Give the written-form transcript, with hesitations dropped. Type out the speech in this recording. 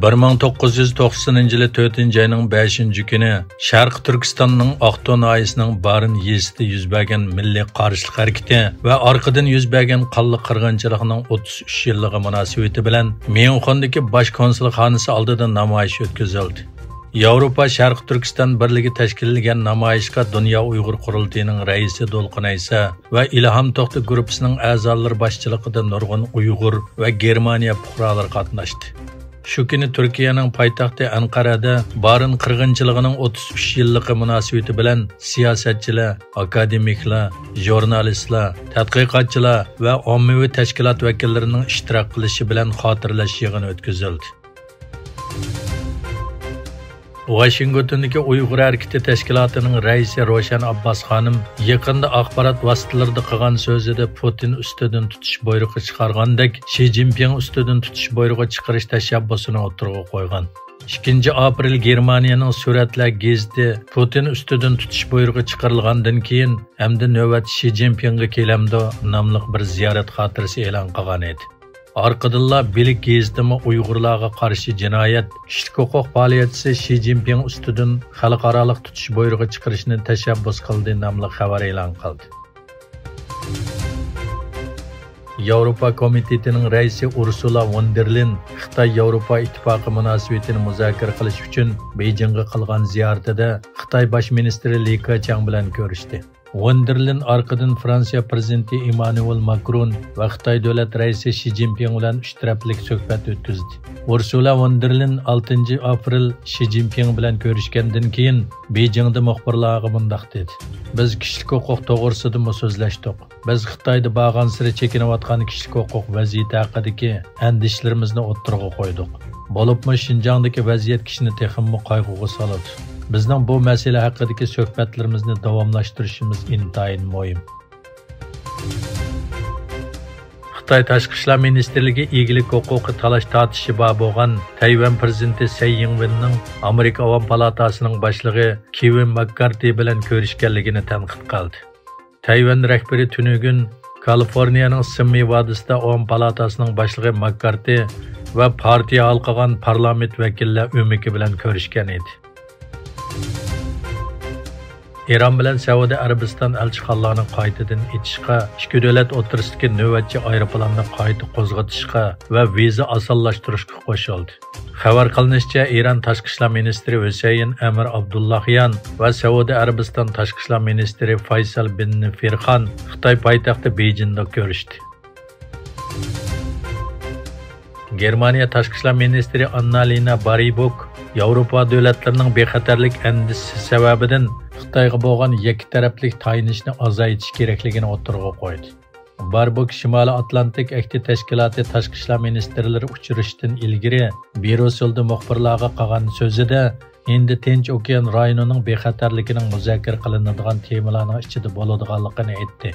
1990-yılı 4. ayının 5. günü Şarkı Türkistan'ın Aqto'nun ayısının Barın yesidi yüz bergen milli qarşılık hareketi ve arkadan yüz bergen qanlı qırğınçılığının 33 yıllığı münasebeti bilen Meyonxondaki baş konsulxonasi oldida namoyish o'tkazildi. Yevropa Şarkı Türkistan birligi tashkillangan namoyishga Dünya Uyg'ur qurultiyining raisi Dolqin Aysa ve İlham To'xta gruppasining a'zolari boshchiligida nurg'un Uyg'ur ve Germaniya fuqarolari qatnashdi. Şu kuni Türkiye'nin paytaxti Ankara'da Barın qirg'inchiligining 33 yilligi munosabati bilan siyosatchilar, akademiklar, jurnalistlar, tadqiqotchilar ve ommaviy tashkilot vakillarining ishtirok qilishi bilan xotirlash yig'ini o'tkazildi. Washington'daki Uyg'ur hareketi tashkilotining raisi Roshan Abbas xonim yaqinda axborot vositalarida qilgan so'zida Putin ustidan tutish buyrug'i chiqargandek Xi Jinping ustidan tutish buyrug'i chiqarish tashabbusini o'tirg'a qo'ygan. 2 aprel Germaniyaning suratlar gezdi Putin ustidan tutish buyrug'i chiqarilgandan keyin hamda navbat Xi Jinpingga kelamdi nomli bir ziyorat xotirasi e'lon qilgan edi. Arqadilla bilik gezdimi Uyg'urlarga qarshi jinoyat kishilik huquq faoliyatchisi Xi Jinping ustidan xalqaroliq tutish buyrug'i chiqarishni tashabbus qildi nomli xabar e'lon qildi. Yevropa Komitetining raisi Ursula von der Leyen Xitoy Yevropa ittifoqi munosabatini muzokara qilish uchun Beijingga qilgan ziyoratida Xitoy bosh ministri Li Keqiang bilan ko'rishdi. Von der Leyen arkadan Fransiya prezidenti Emmanuel Macron ve Xitoy davlat raisi Xi Jinping bilan uch taraflik suhbat o'tkazdi. Ursula von der Leyen 6 aprel Xi Jinping bilan ko'rishgandan keyin Beijingda muxbirlarga bundoq dedi: "Biz kishilik huquq to'g'risida so'zlashdik. Biz Xitoyda bag'ansiri chekinayotgan kishilik huquq vaziyati haqidagi andishlarimizni o'ttirg'a qo'ydik. Bo'libmi Xinjiangdagi vaziyat kishini texmi qayg'uga soladi. Bizning bu masala haqidagi suhbatlarimizni davomlashtirishimiz intayin muhim." Xitoy Tashqi ishlar ministrligi egilik huquqi talash tortishi bor bo'lgan Tayvan prezidenti Tsai Ing-wenning Amerika Avam palatasining boshlig'i Kevin McCarthy bilan ko'rishganligini tanqid qildi. Tayvan rahbari tunugun Kaliforniyaning Simmi vodisida Avam palatasining boshlig'i McCarthy va partiya halqagan parlament vakillari o'miki bilan ko'rishgan edi. İran bilan Saudiya Arabiston elchixonalarini qaytadan etishga, ikki davlat o'rtasidagi navbatchi aeroplanni qayta qo'zg'atishga va viza osonlashtirishga qo'shildi. Xabar qilinishicha, İran tashqi ishlar ministri Husayn Amir Abdullahyan va Saudiya Arabiston tashqi ishlar ministri Faysal bin Firxan Xitoy poytaxti Beijingda ko'rishdi. Germaniya tashqi ishlar ministri Annalena Baerbock Yevropa davlatlarining bexatarlik andisi sababidan Xitoyga bo'lgan ikki taraflik tayinishni azaytish kerakligini o'tirg'a qo'ydi. Baerbock Shimoliy Atlantik Akti tashkiloti tashqi ishlar ministrlari uchrashishdan ilgari Bruselda muxbirlarga qilgan so'zida endi Tinch okean rayonining bexatarligining muzokara qilinadigan temalarning ichida bo'ladiganligini aytdi.